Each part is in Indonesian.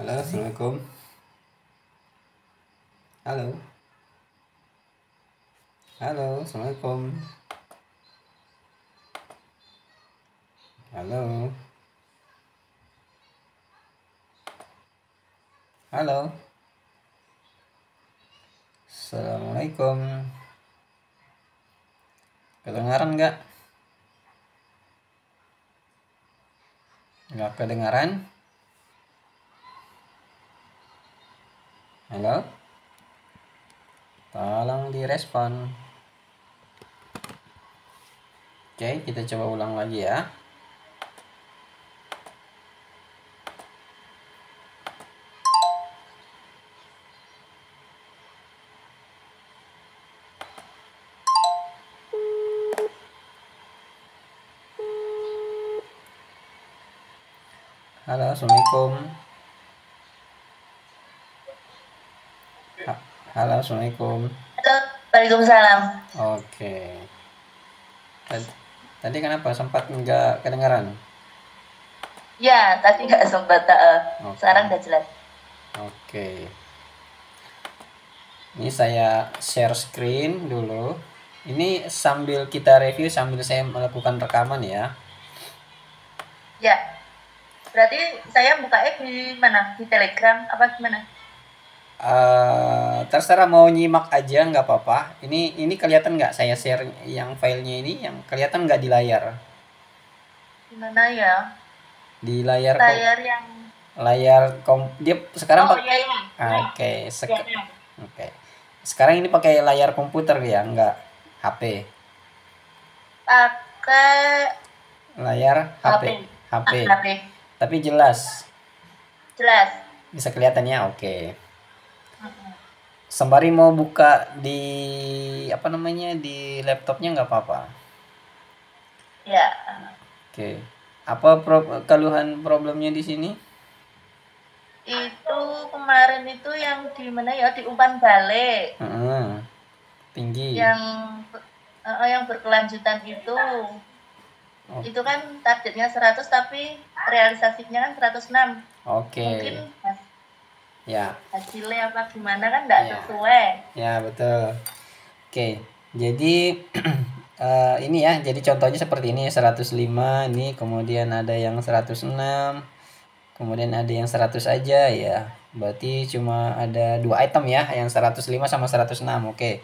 Halo, assalamualaikum. Halo, halo, assalamualaikum. Halo, halo, assalamualaikum. Kedengaran nggak? Nggak kedengaran? Halo, tolong direspon. Oke, kita coba ulang lagi ya. Halo, assalamualaikum. Halo, assalamualaikum. Halo, Waalaikumsalam. Oke. Tadi kenapa sempat nggak kedengaran? Ya, tadi nggak sempat. Sekarang Oke, udah jelas. oke. Ini saya share screen dulu. Ini sambil kita review, sambil saya melakukan rekaman ya. Ya, berarti saya bukanya di mana? Di Telegram apa gimana? Terserah mau nyimak aja nggak apa-apa. Ini kelihatan nggak saya share yang filenya ini, yang kelihatan nggak di layar? Gimana ya? Di layar kok, Layar yang dia sekarang Oh pak. iya iya. Oke, Iya, iya. oke. Sekarang ini pakai layar komputer ya, nggak HP. Pakai Layar HP, HP. HP. HP. Tapi jelas, Jelas. bisa kelihatannya. Oke. Mm-mm. Sembari mau buka di apa namanya di laptopnya nggak apa-apa. Ya. Oke. Apa keluhan problemnya di sini? Itu kemarin itu yang di mana ya? Di umpan balik. Heeh, tinggi. Yang yang berkelanjutan itu. O- Itu kan targetnya 100 tapi realisasinya kan 106. Mungkin Oke. Ya, hasilnya apa gimana kan nggak ya, sesuai. ya betul. Oke. Jadi ini ya. Jadi contohnya seperti ini 105 ini, kemudian ada yang 106, kemudian ada yang 100 aja ya. Berarti cuma ada dua item ya, yang 105 sama 106. Oke.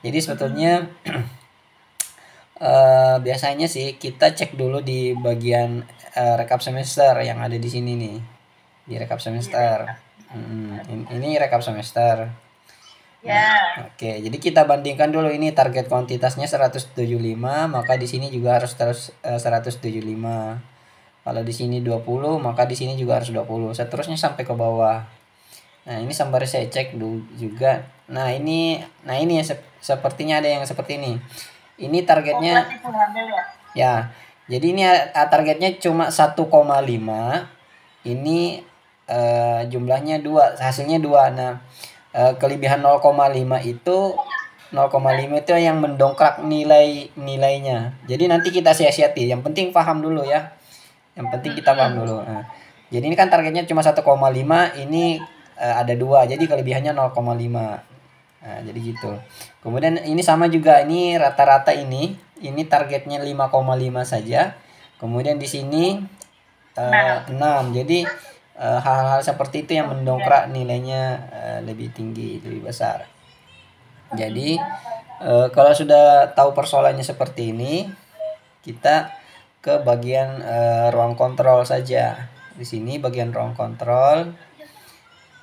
Jadi sebetulnya biasanya sih kita cek dulu di bagian rekap semester yang ada di sini nih, di rekap semester. Iya. Ini rekap semester. Nah, Ya, oke. Jadi kita bandingkan dulu, ini target kuantitasnya 175, maka di sini juga harus terus 175. Kalau di sini 20, maka di sini juga harus 20. Seterusnya sampai ke bawah. Nah, ini sembari saya cek dulu juga. Nah ini ya, sepertinya ada yang seperti ini. Ini targetnya. kelas ibu hamil ya. Ya, jadi ini targetnya cuma 1,5. Ini jumlahnya 2, hasilnya 2. Nah, kelebihan 0,5 itu, 0,5 itu yang mendongkrak nilainya. Jadi nanti kita siasati. Yang penting paham dulu ya. Yang penting kita paham dulu. Nah, jadi ini kan targetnya cuma 1,5, ini ada 2. Jadi kelebihannya 0,5. Nah, jadi gitu. Kemudian ini sama juga, ini rata-rata ini targetnya 5,5 saja. Kemudian di sini Nah, 6. Jadi hal-hal seperti itu yang mendongkrak nilainya lebih tinggi, lebih besar. Jadi kalau sudah tahu persoalannya seperti ini, kita ke bagian ruang kontrol saja. Di sini bagian ruang kontrol.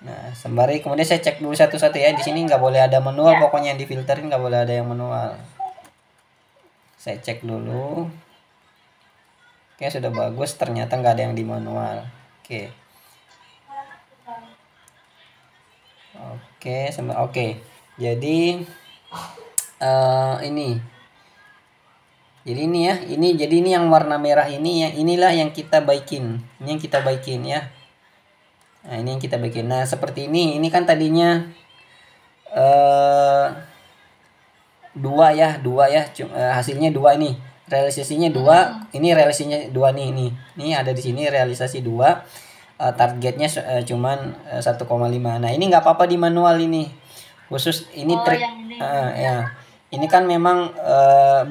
Nah, sembari kemudian saya cek dulu satu-satu ya. Di sini nggak boleh ada manual, ya. pokoknya yang difilterin nggak boleh ada yang manual. Saya cek dulu. Oke, sudah bagus. Ternyata nggak ada yang di manual. Oke, oke. Jadi ini. Jadi ini ya. Jadi ini yang warna merah ini, yang inilah yang kita baikin. Ini yang kita baikin ya. Nah, ini yang kita baikin. Nah, seperti ini. Ini kan tadinya eh dua ya, hasilnya dua ini, realisasinya dua, ini realisasinya dua nih, ini ada di sini realisasi dua. targetnya cuman 1,5. Nah ini nggak apa-apa di manual ini, khusus ini Oh, trik. yang ini. Ya ini kan memang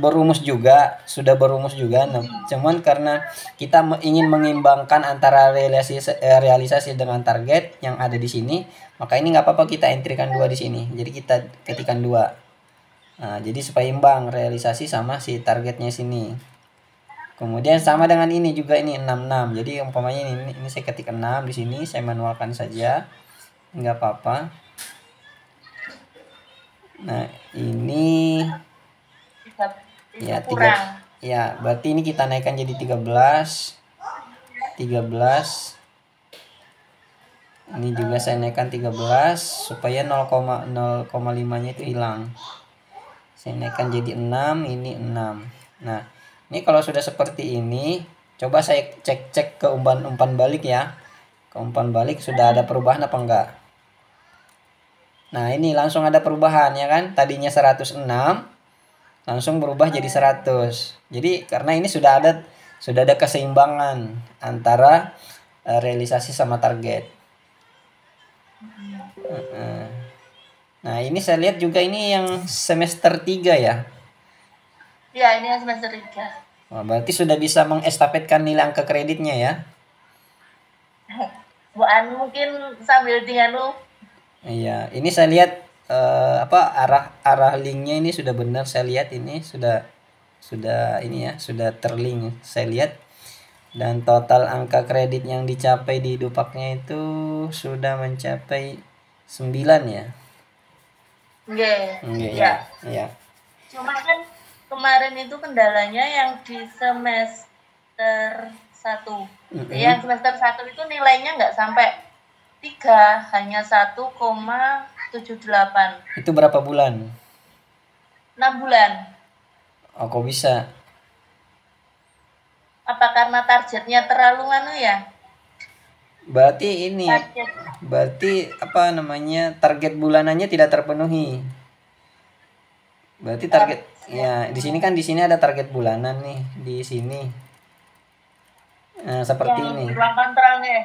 berumus juga, sudah berumus juga. Nah, cuman karena kita ingin mengimbangkan antara realisasi dengan target yang ada di sini, maka ini nggak apa-apa kita entrikan 2 di sini. Jadi kita ketikkan 2. Nah, jadi supaya imbang realisasi sama si targetnya sini. Kemudian sama dengan ini juga, ini 66. Jadi umpamanya ini saya ketik 6 di sini, saya manualkan saja. Nggak apa-apa. Nah, ini ya 3. Ya, berarti ini kita naikkan jadi 13. 13. Ini juga saya naikkan 13 supaya 0,5-nya itu hilang. Saya naikkan jadi 6, ini 6. Nah, ini kalau sudah seperti ini, coba saya cek ke umpan balik ya. Ke umpan balik sudah ada perubahan apa enggak? Nah, ini langsung ada perubahan ya kan? Tadinya 106 langsung berubah jadi 100. Jadi karena ini sudah ada keseimbangan antara realisasi sama target. Nah, ini saya lihat juga ini yang semester 3 ya. Ya, ini yang semester 3. Wah, berarti sudah bisa mengestafetkan nilai angka kreditnya ya. Bu An mungkin sambil dianu. Iya, ini saya lihat arah linknya ini sudah benar, saya lihat ini sudah ini ya, sudah terlink saya lihat. Dan total angka kredit yang dicapai di Dupaknya itu sudah mencapai 9 ya. Iya. Iya. Cuma kan kemarin itu kendalanya yang di semester 1. Yang semester 1 itu nilainya nggak sampai 3, hanya 1,78. Itu berapa bulan? 6 bulan. Oh, kok bisa? Apa karena targetnya terlalu ya? Berarti ini, berarti apa namanya, target bulanannya tidak terpenuhi. Berarti target ya di sini ada target bulanan nih di sini. Nah, seperti yang ini. Ruang kontrolnya,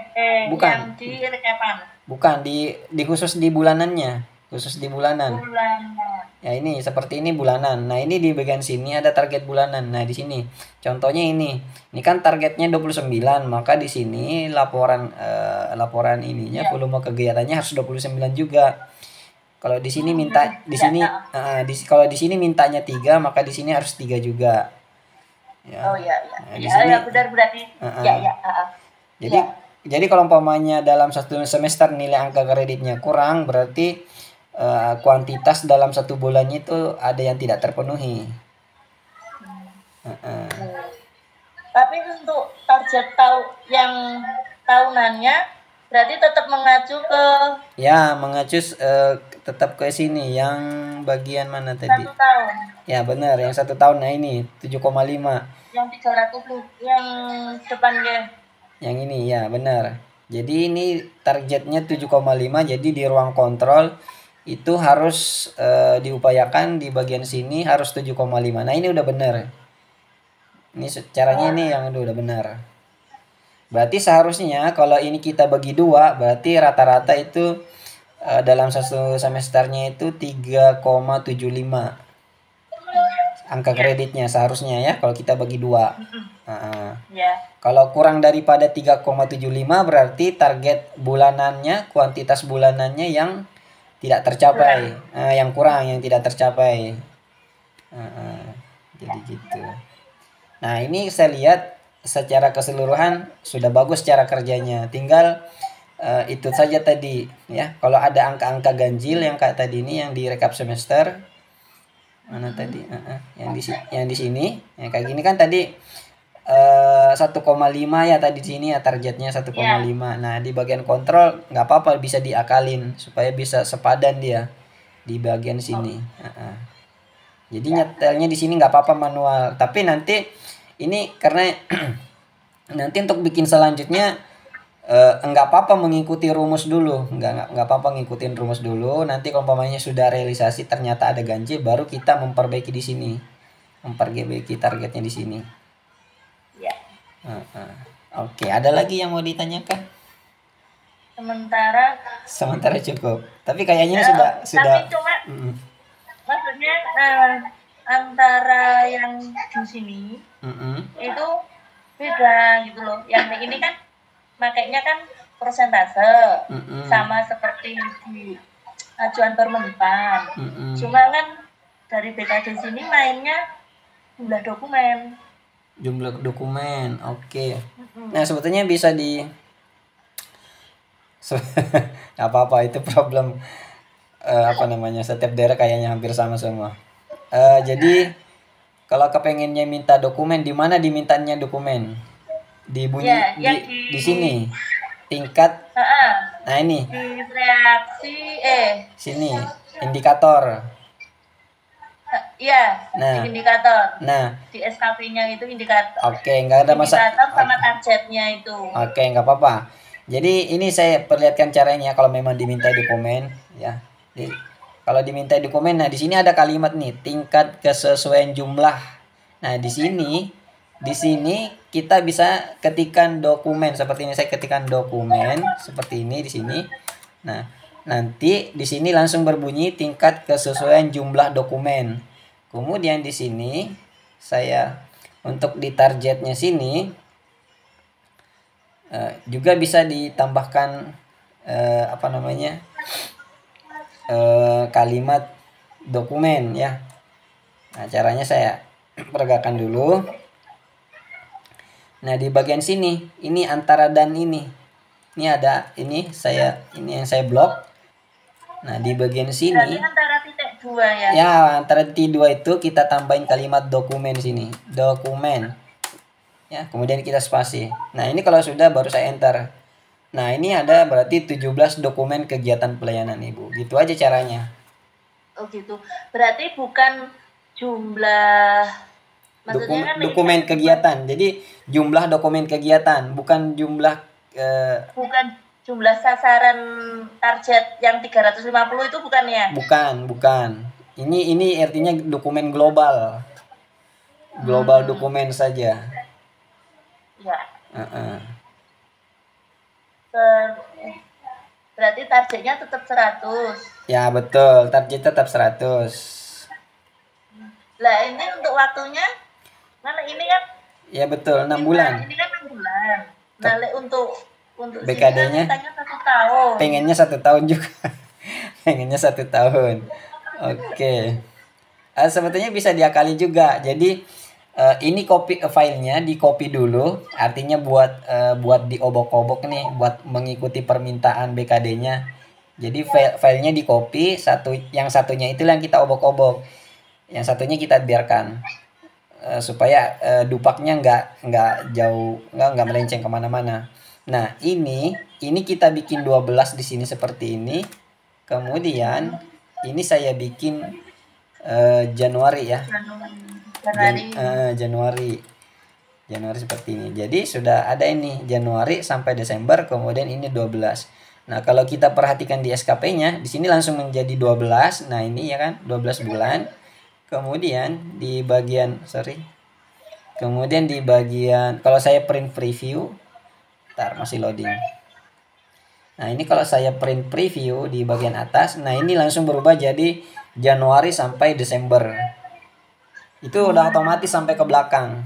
bukan. Yang di rekepan. Bukan di khusus di bulanannya, khusus di bulanan. Bulanan. Ya ini seperti ini bulanan. Nah, ini di bagian sini ada target bulanan. Nah, di sini contohnya ini. Ini kan targetnya 29, maka di sini laporan ininya volume kegiatannya harus 29 juga. Kalau di sini minta kalau di sini mintanya 3, maka di sini harus 3 juga. Ya. Oh ya. Nah, di sini benar berarti. Jadi kalau umpamanya dalam satu semester nilai angka kreditnya kurang, berarti kuantitas dalam satu bulannya itu ada yang tidak terpenuhi. Tapi untuk target yang tahunannya berarti tetap mengacu ke tetap ke sini, yang bagian mana tadi? 1 tahun. Ya benar, yang 1 tahun. Nah ini 7,5. Yang 300 yang depannya. Yang ini ya benar. Jadi ini targetnya 7,5, jadi di ruang kontrol itu harus diupayakan di bagian sini harus 7,5. Nah, ini udah benar. Ini caranya ini yang udah benar. Berarti seharusnya kalau ini kita bagi 2, berarti rata-rata itu dalam satu semesternya itu 3,75 angka kreditnya seharusnya ya, kalau kita bagi 2. Kalau kurang daripada 3,75 berarti target bulanannya, kuantitas bulanannya yang tidak tercapai, yang kurang, yang tidak tercapai. Jadi gitu. Nah, ini saya lihat secara keseluruhan sudah bagus cara kerjanya. Tinggal itu saja tadi ya. Kalau ada angka-angka ganjil yang kayak tadi ini yang di rekap semester, mana tadi? Yang di sini, ya kayak gini kan tadi 1,5 ya tadi di sini ya, targetnya 1,5. Nah, di bagian kontrol nggak apa-apa, bisa diakalin supaya bisa sepadan dia di bagian sini. Jadi nyetelnya di sini nggak apa-apa manual, tapi nanti ini karena nanti untuk bikin selanjutnya nggak apa-apa mengikuti rumus dulu, nggak apa-apa ngikutin rumus dulu. Nanti kalau umpamanya sudah realisasi ternyata ada ganjil, baru kita memperbaiki di sini, memperbaiki targetnya di sini. Oke, ada lagi yang mau ditanyakan? sementara cukup. Tapi kayaknya tapi cuma maksudnya antara yang di sini itu beda gitu loh. Yang ini kan makanya kan persentase sama seperti di ajuan permenpan. Cuma kan dari BKD sini mainnya jumlah dokumen. Oke. Nah, sebetulnya bisa di apa-apa itu problem setiap daerah kayaknya hampir sama semua. Jadi kalau kepengennya minta dokumen, di mana dimintanya dokumen? Di bunyi di sini. Tingkat. Nah, ini. Di reaksi sini, indikator. Iya, nah, di indikator. Nah, di SKP-nya itu indikator. Oke, nggak ada masalah. Indikator sama targetnya itu. Oke, nggak apa-apa. Jadi ini saya perlihatkan caranya kalau memang diminta dokumen, ya. Kalau diminta dokumen, nah di sini ada kalimat nih, tingkat kesesuaian jumlah. Nah, di sini kita bisa ketikkan dokumen seperti ini. Saya ketikkan dokumen seperti ini di sini. Nah, nanti di sini langsung berbunyi tingkat kesesuaian jumlah dokumen. Kemudian di sini saya untuk di targetnya sini juga bisa ditambahkan kalimat dokumen ya. Nah, caranya saya peragakan dulu. Nah, di bagian sini ini antara dan ini ada ini yang saya blok. Nah, di bagian sini berarti antara titik 2 ya. Ya, antara titik 2 itu kita tambahin kalimat dokumen sini. Dokumen. Ya, kemudian kita spasi. Nah, ini kalau sudah baru saya enter. Nah, ini ada berarti 17 dokumen kegiatan pelayanan Ibu. Gitu aja caranya. Oh, gitu. Berarti bukan jumlah dokumen kegiatan. Jadi jumlah dokumen kegiatan, bukan jumlah bukan jumlah sasaran target yang 350 itu bukan ya? Bukan. Ini artinya dokumen global. Global dokumen saja. Ya. Berarti targetnya tetap 100. Ya, betul. Target tetap 100. Lah, ini untuk waktunya mana ini kan? Ya, betul, 6 bulan. Ini kan 6 bulan. Nah, untuk BKD-nya kan 1 tahun. Pengennya 1 tahun juga. Pengennya 1 tahun. Oke. Sebetulnya bisa diakali juga. Jadi ini copy filenya di copy dulu, artinya buat diobok-obok nih, buat mengikuti permintaan BKD-nya. Jadi filenya di copy, yang satunya itu yang kita obok-obok, yang satunya kita biarkan supaya dupaknya nggak jauh, nggak melenceng kemana-mana. Nah, ini kita bikin 12 di sini seperti ini. Kemudian ini saya bikin Januari ya. Januari seperti ini. Jadi sudah ada ini Januari sampai Desember, kemudian ini 12. Nah, kalau kita perhatikan di SKP-nya, di sini langsung menjadi 12. Nah, ini ya kan 12 bulan. Kemudian di bagian kalau saya print preview, masih loading. Nah, ini kalau saya print preview di bagian atas, nah ini langsung berubah jadi Januari sampai Desember. Itu udah otomatis sampai ke belakang.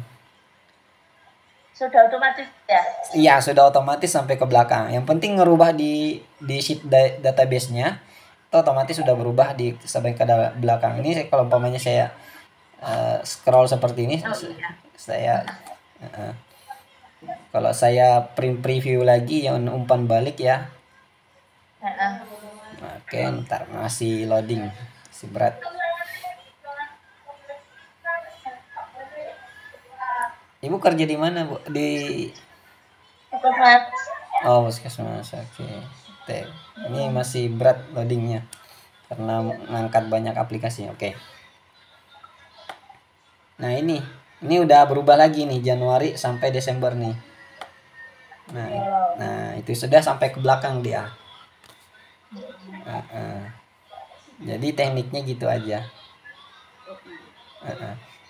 Sudah otomatis ya? Iya, sudah otomatis sampai ke belakang. Yang penting ngerubah di sheet database-nya, itu otomatis sudah berubah sampai ke belakang. Ini kalau umpamanya saya scroll seperti ini, kalau saya print preview lagi yang umpan balik ya. Oke, ntar masih loading, masih berat. Ibu kerja di mana, Bu? Di Puskesmas. Oh, Puskesmas. Oke. Ini masih berat loadingnya karena ngangkat banyak aplikasi. Oke. Nah, ini udah berubah lagi nih, Januari sampai Desember nih. Nah, itu sudah sampai ke belakang dia. Jadi tekniknya gitu aja.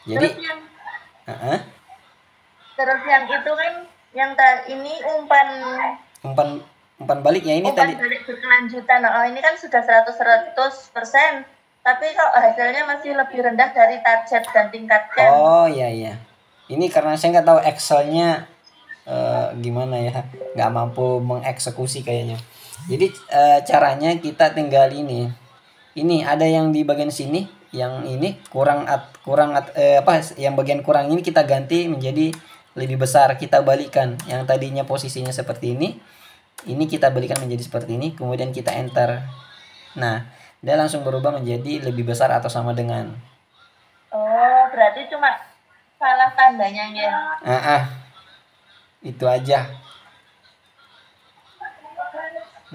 Jadi terus yang itu kan yang ini umpan Umpan balik ya ini umpan tadi. balik berkelanjutan. Oh, ini kan sudah 100%. Tapi kalau hasilnya masih lebih rendah dari target dan tingkat camp. Oh iya. Ini karena saya nggak tahu Excelnya gimana ya, nggak mampu mengeksekusi kayaknya. Jadi caranya kita tinggal ini ada yang di bagian sini, yang ini yang bagian kurang ini kita ganti menjadi lebih besar, kita balikan. Yang tadinya posisinya seperti ini kita balikan menjadi seperti ini, kemudian kita enter. Nah, dia langsung berubah menjadi lebih besar atau sama dengan. Oh, berarti cuma salah tandanya ya. Itu aja.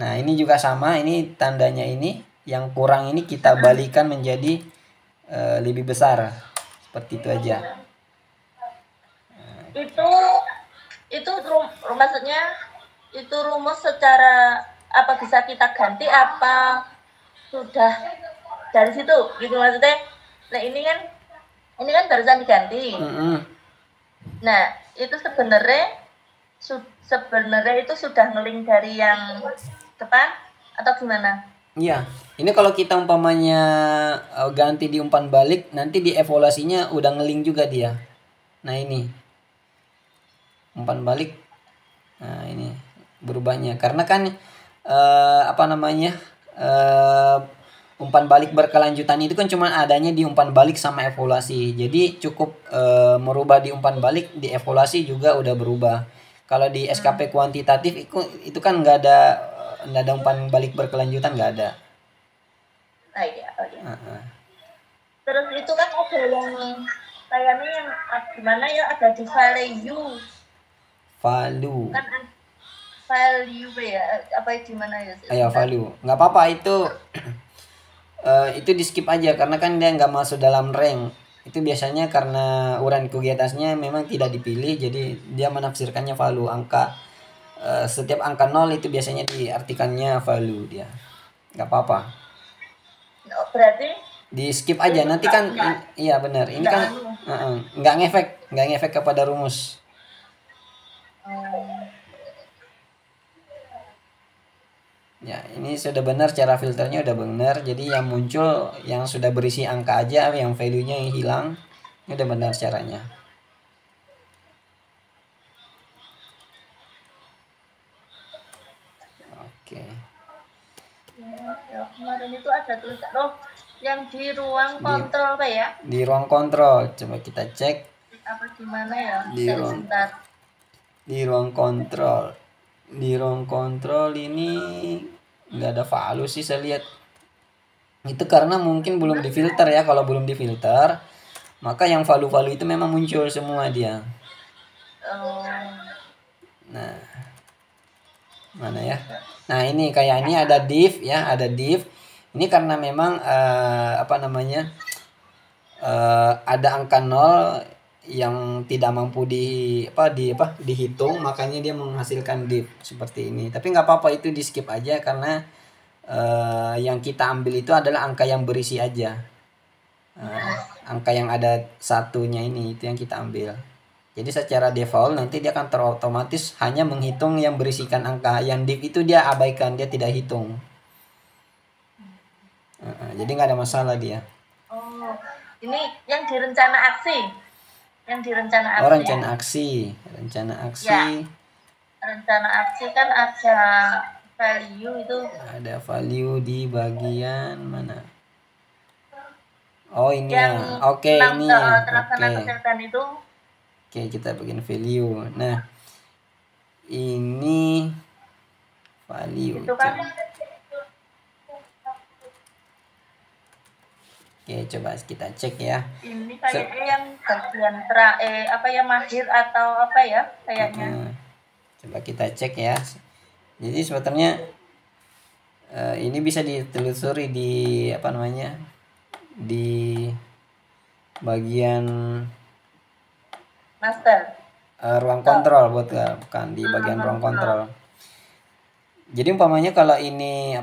Nah, ini juga sama, ini tandanya ini yang kurang ini kita balikan menjadi lebih besar. Seperti itu aja. Itu maksudnya itu rumus secara apa bisa kita ganti apa sudah dari situ gitu maksudnya. Nah, ini kan barusan diganti. Nah, itu sebenarnya itu sudah ngeling dari yang depan atau gimana? Iya, ini kalau kita umpamanya ganti di umpan balik, nanti di evaluasinya udah ngeling juga dia. Nah, ini umpan balik. Nah, ini berubahnya karena kan umpan balik berkelanjutan itu kan cuma adanya di umpan balik sama evaluasi. Jadi cukup merubah di umpan balik, di evaluasi juga udah berubah. Kalau di SKP kuantitatif itu kan nggak ada umpan balik berkelanjutan, nggak ada. Iya. Terus itu kan ada yang kayaknya yang gimana ya, ada di value. Kan value ya, apa gimana ya? Ayo value, nggak apa-apa itu. Itu di skip aja karena kan dia nggak masuk dalam rank. Itu biasanya karena uraian kegiatannya memang tidak dipilih, jadi dia menafsirkannya value angka. Setiap angka 0 itu biasanya diartikannya value dia. Nggak apa-apa. Berarti di skip aja nanti kan. Iya benar, ini kan nggak ngefek kepada rumus. Ya, ini sudah benar, cara filternya udah benar. Jadi yang muncul yang sudah berisi angka aja, yang value-nya yang hilang. Ini udah benar caranya. Oke. Ya, kemarin itu ada tulisan yang di ruang kontrol Pak ya? Di ruang kontrol, coba kita cek. Apa gimana ya? Di ruang kontrol. Di ruang kontrol ini nggak ada value sih saya lihat. Itu karena mungkin belum difilter ya. Kalau belum difilter, maka yang value-value itu memang muncul semua dia. Nah, mana ya? Nah, ini kayak ini ada div ya, ada div. Ini karena memang ada angka 0 yang tidak mampu dihitung, makanya dia menghasilkan div seperti ini. Tapi nggak apa-apa, itu di skip aja karena yang kita ambil itu adalah angka yang berisi aja. Angka yang ada satunya ini itu yang kita ambil. Jadi secara default nanti dia akan terotomatis hanya menghitung yang berisikan angka. Yang div itu dia abaikan, dia tidak hitung. Jadi nggak ada masalah dia. Oh, ini yang di rencana aksi. Yang di rencana aksi. Oh, rencana aksi. Rencana aksi. Ya. Rencana aksi kan ada value itu. Ada value di bagian mana? Oh, ini yang ya. Oke, ini ya. Kesehatan itu. Oke, kita bagian value. Nah, ini value. Itu kan. Oke, coba kita cek ya. Ini kayaknya yang bagian mahir atau apa ya kayaknya. Coba kita cek ya. Jadi sebetulnya ini bisa ditelusuri di di bagian master. Ruang kontrol bukan di bagian ruang kontrol. Jadi umpamanya kalau ini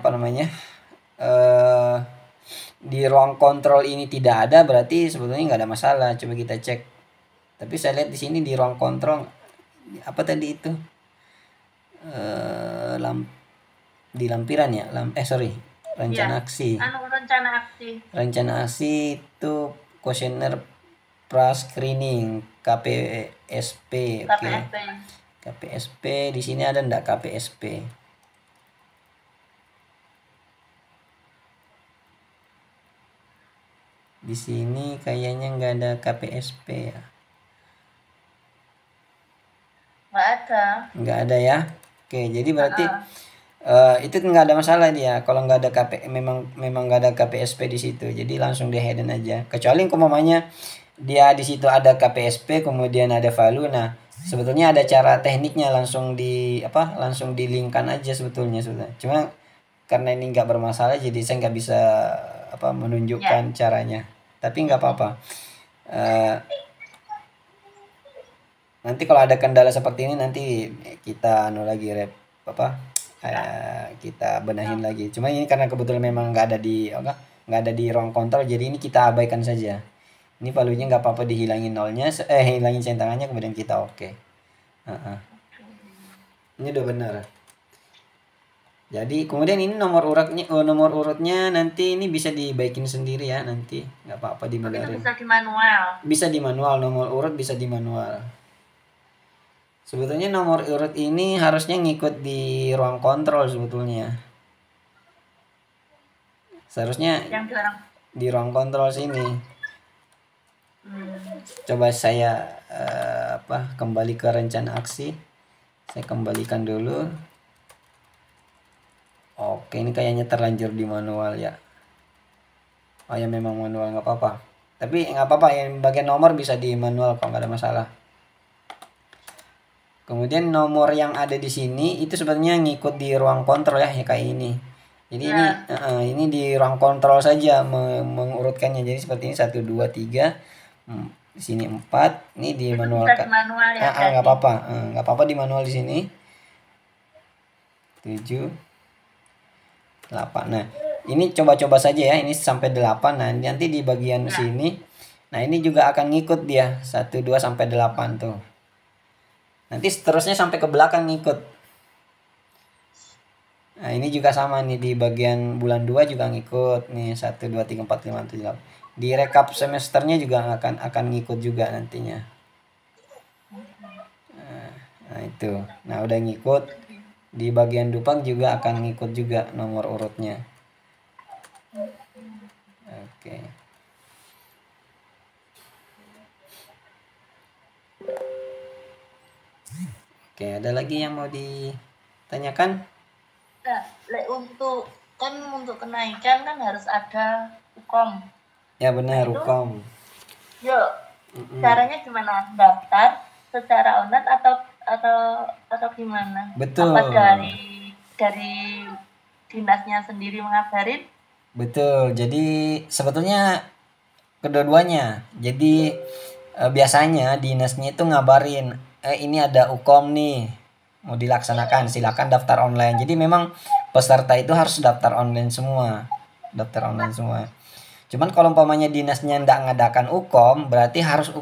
di ruang kontrol ini tidak ada, berarti sebetulnya nggak ada masalah. Coba kita cek. Tapi saya lihat di sini di ruang kontrol apa tadi itu di lampiran ya, rencana aksi. Rencana aksi itu kuesioner pra-screening KPSP. Oke. KPSP di sini ada enggak KPSP? Di sini kayaknya nggak ada KPSP ya. Nggak ada ya. Oke, jadi berarti itu nggak ada masalah dia kalau nggak ada memang nggak ada KPSP di situ, jadi langsung di hidden aja. Kecuali umpamanya dia di situ ada KPSP kemudian ada value, nah sebetulnya ada cara tekniknya langsung langsung di-linkkan aja sebetulnya. Cuma karena ini nggak bermasalah jadi saya nggak bisa menunjukkan caranya, tapi nggak apa-apa. Nanti kalau ada kendala seperti ini nanti kita kita benahin lagi. Cuma ini karena kebetulan memang nggak ada di ruang kontrol, jadi ini kita abaikan saja. Ini value-nya nggak apa-apa dihilangin nolnya, hilangin centangannya kemudian kita oke. Ini udah benar. Jadi kemudian ini nomor urutnya nanti ini bisa dibaikin sendiri ya, nanti nggak apa-apa dibenerin. Bisa di manual, nomor urut bisa di manual. Sebetulnya nomor urut ini harusnya ngikut di ruang kontrol sebetulnya. Seharusnya di ruang kontrol sini. Coba saya kembali ke rencana aksi. Saya kembalikan dulu. Oke, ini kayaknya terlanjur di manual ya. Oh ya, memang manual nggak apa-apa. Tapi nggak apa-apa, yang bagian nomor bisa di manual kok, nggak ada masalah. Kemudian nomor yang ada di sini itu sebenarnya ngikut di ruang kontrol ya, kayak ini. Jadi ini di ruang kontrol saja mengurutkannya. Jadi seperti ini 1 2 3. Di sini 4. Ini di manual kan. Nggak apa-apa. Nggak apa-apa di manual di sini. 7 8. Nah, ini coba-coba saja ya. Ini sampai 8. Nah, nanti di bagian sini. Nah, ini juga akan ngikut dia 1 2 sampai 8 tuh. Nanti seterusnya sampai ke belakang ngikut. Nah, ini juga sama nih di bagian bulan 2 juga ngikut. Nih 1 2 3 4 5 6 7 8. Di rekap semesternya juga akan ngikut juga nantinya. Nah, itu. Nah, udah ngikut. Di bagian Dupang juga akan ngikut juga nomor urutnya. Oke. Oke, ada lagi yang mau ditanyakan? Untuk kenaikan kan harus ada UKOM. Ya benar, UKOM. Yuk, caranya gimana? Daftar secara online atau gimana? Betul. Apa dari dinasnya sendiri mengabarin? Betul. Jadi sebetulnya kedua-duanya. Jadi biasanya dinasnya itu ngabarin, ini ada UKOM nih mau dilaksanakan, silakan daftar online. Jadi memang peserta itu harus daftar online semua. Cuman kalau umpamanya dinasnya ndak ngadakan UKOM, berarti harus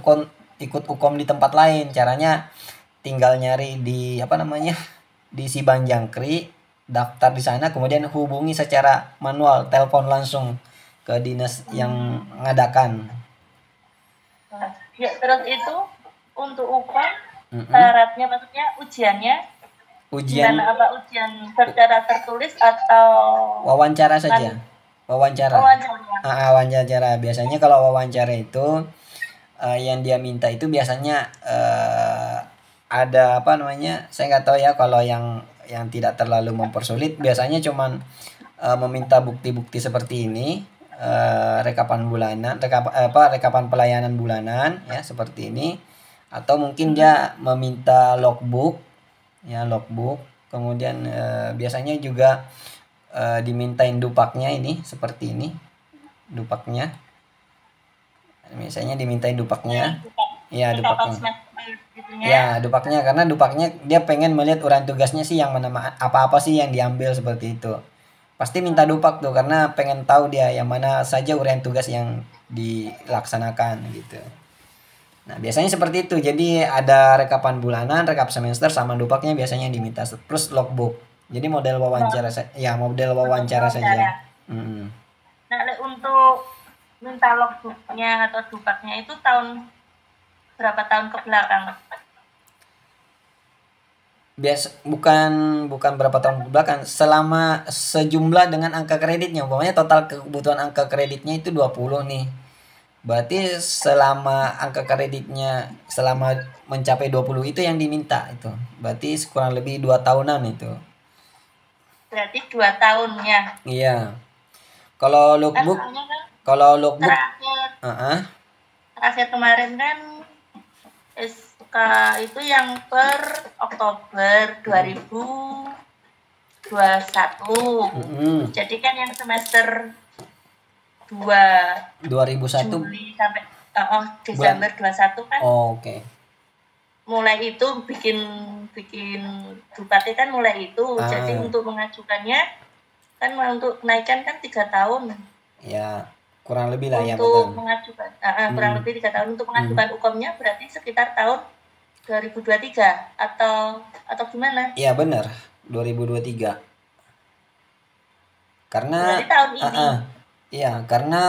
ikut UKOM di tempat lain. Caranya tinggal nyari di di Siban Jangkrik, daftar di sana, kemudian hubungi secara manual, telepon langsung ke dinas yang ngadakan. Ya, terus itu untuk UKOM syaratnya, maksudnya ujian secara tertulis atau wawancara saja? Wawancara. Biasanya kalau wawancara itu yang dia minta itu biasanya ada saya nggak tahu ya, kalau yang tidak terlalu mempersulit biasanya cuman meminta bukti-bukti seperti ini, rekapan pelayanan bulanan ya seperti ini, atau mungkin dia meminta logbook, kemudian biasanya juga dimintain dupaknya, ini seperti ini dupaknya, misalnya dimintain dupaknya. Ya, dupaknya. Ya, dupaknya, karena dupaknya dia pengen melihat uraian tugasnya sih yang mana, apa sih yang diambil seperti itu. Pasti minta dupak tuh karena pengen tahu dia yang mana saja uraian tugas yang dilaksanakan gitu. Nah, biasanya seperti itu. Jadi ada rekapan bulanan, rekap semester sama dupaknya biasanya diminta, terus logbook. Jadi model wawancara ya model wawancara saja. Nah, untuk minta logbooknya atau dupaknya itu berapa tahun ke belakang? Bukan berapa tahun ke belakang, selama sejumlah dengan angka kreditnya. Umpamanya total kebutuhan angka kreditnya itu 20 nih. Berarti selama angka kreditnya selama mencapai 20 itu yang diminta itu. Berarti kurang lebih 2 tahunan itu. Berarti 2 tahunnya. Iya. Kalau logbook terakhir kemarin kan SK itu yang per Oktober 2021. Jadi kan yang semester 2001 Juli sampai Desember 21 kan. Oke. Mulai itu bikin bupati kan mulai itu. Jadi untuk mengajukannya kan untuk kenaikan kan 3 tahun. Ya, kurang lebih lah untuk ya betul. Mengajukan kurang lebih 3 tahun untuk mengajukan UKOM-nya berarti sekitar tahun 2023 atau gimana? Iya benar, 2023. Karena berarti tahun ini. Iya, karena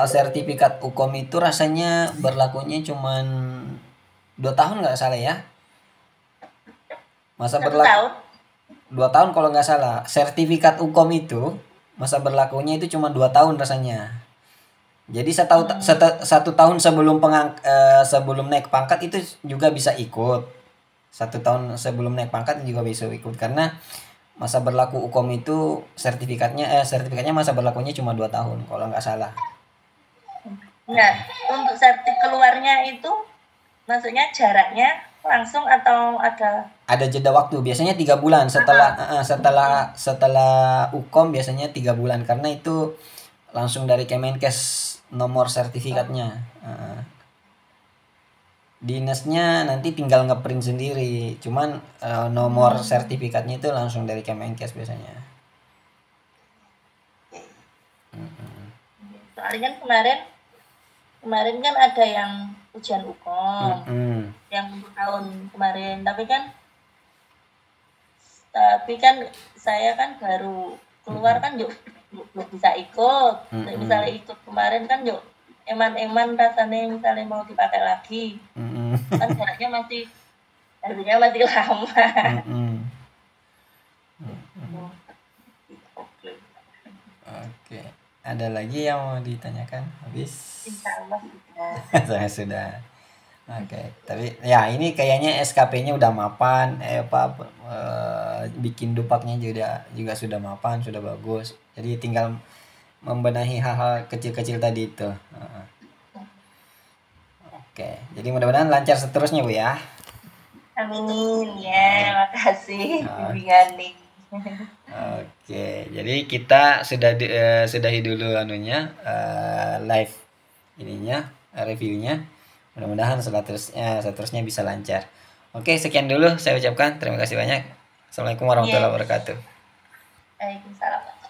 sertifikat UKOM itu rasanya berlakunya cuman 2 tahun nggak salah ya. Masa berlaku 2 tahun kalau nggak salah. Sertifikat UKOM itu masa berlakunya itu cuma 2 tahun rasanya. Jadi 1 tahun sebelum sebelum naik pangkat itu juga bisa ikut. 1 tahun sebelum naik pangkat juga bisa ikut karena masa berlaku UKOM itu sertifikatnya masa berlakunya cuma 2 tahun kalau nggak salah. Nah, untuk keluarnya itu maksudnya jaraknya langsung atau ada jeda waktu, biasanya 3 bulan setelah UKOM biasanya 3 bulan karena itu langsung dari Kemenkes nomor sertifikatnya. Dinasnya nanti tinggal ngeprint sendiri, cuman nomor sertifikatnya itu langsung dari Kemenkes biasanya. Soalnya kan kemarin kan ada yang ujian UKOM yang untuk tahun kemarin, tapi kan saya kan baru keluar kan yuk belum bisa ikut. Misalnya ikut kemarin kan yuk eman rasanya misalnya mau dipakai lagi. Kan jaraknya masih lama. Oke. Ada lagi yang mau ditanyakan? Habis? Insyaallah sudah. Sudah. Oke. Tapi ya ini kayaknya SKP-nya udah mapan, bikin dupaknya juga sudah mapan, sudah bagus. Jadi tinggal membenahi hal-hal kecil-kecil tadi itu. Oke, jadi mudah-mudahan lancar seterusnya Bu ya. Amin ya, makasih bimbingan. Oke, jadi kita sudahi dulu live reviewnya. Mudah-mudahan seterusnya bisa lancar. Oke, sekian dulu saya ucapkan. Terima kasih banyak. Assalamualaikum warahmatullahi wabarakatuh. Waalaikumsalam.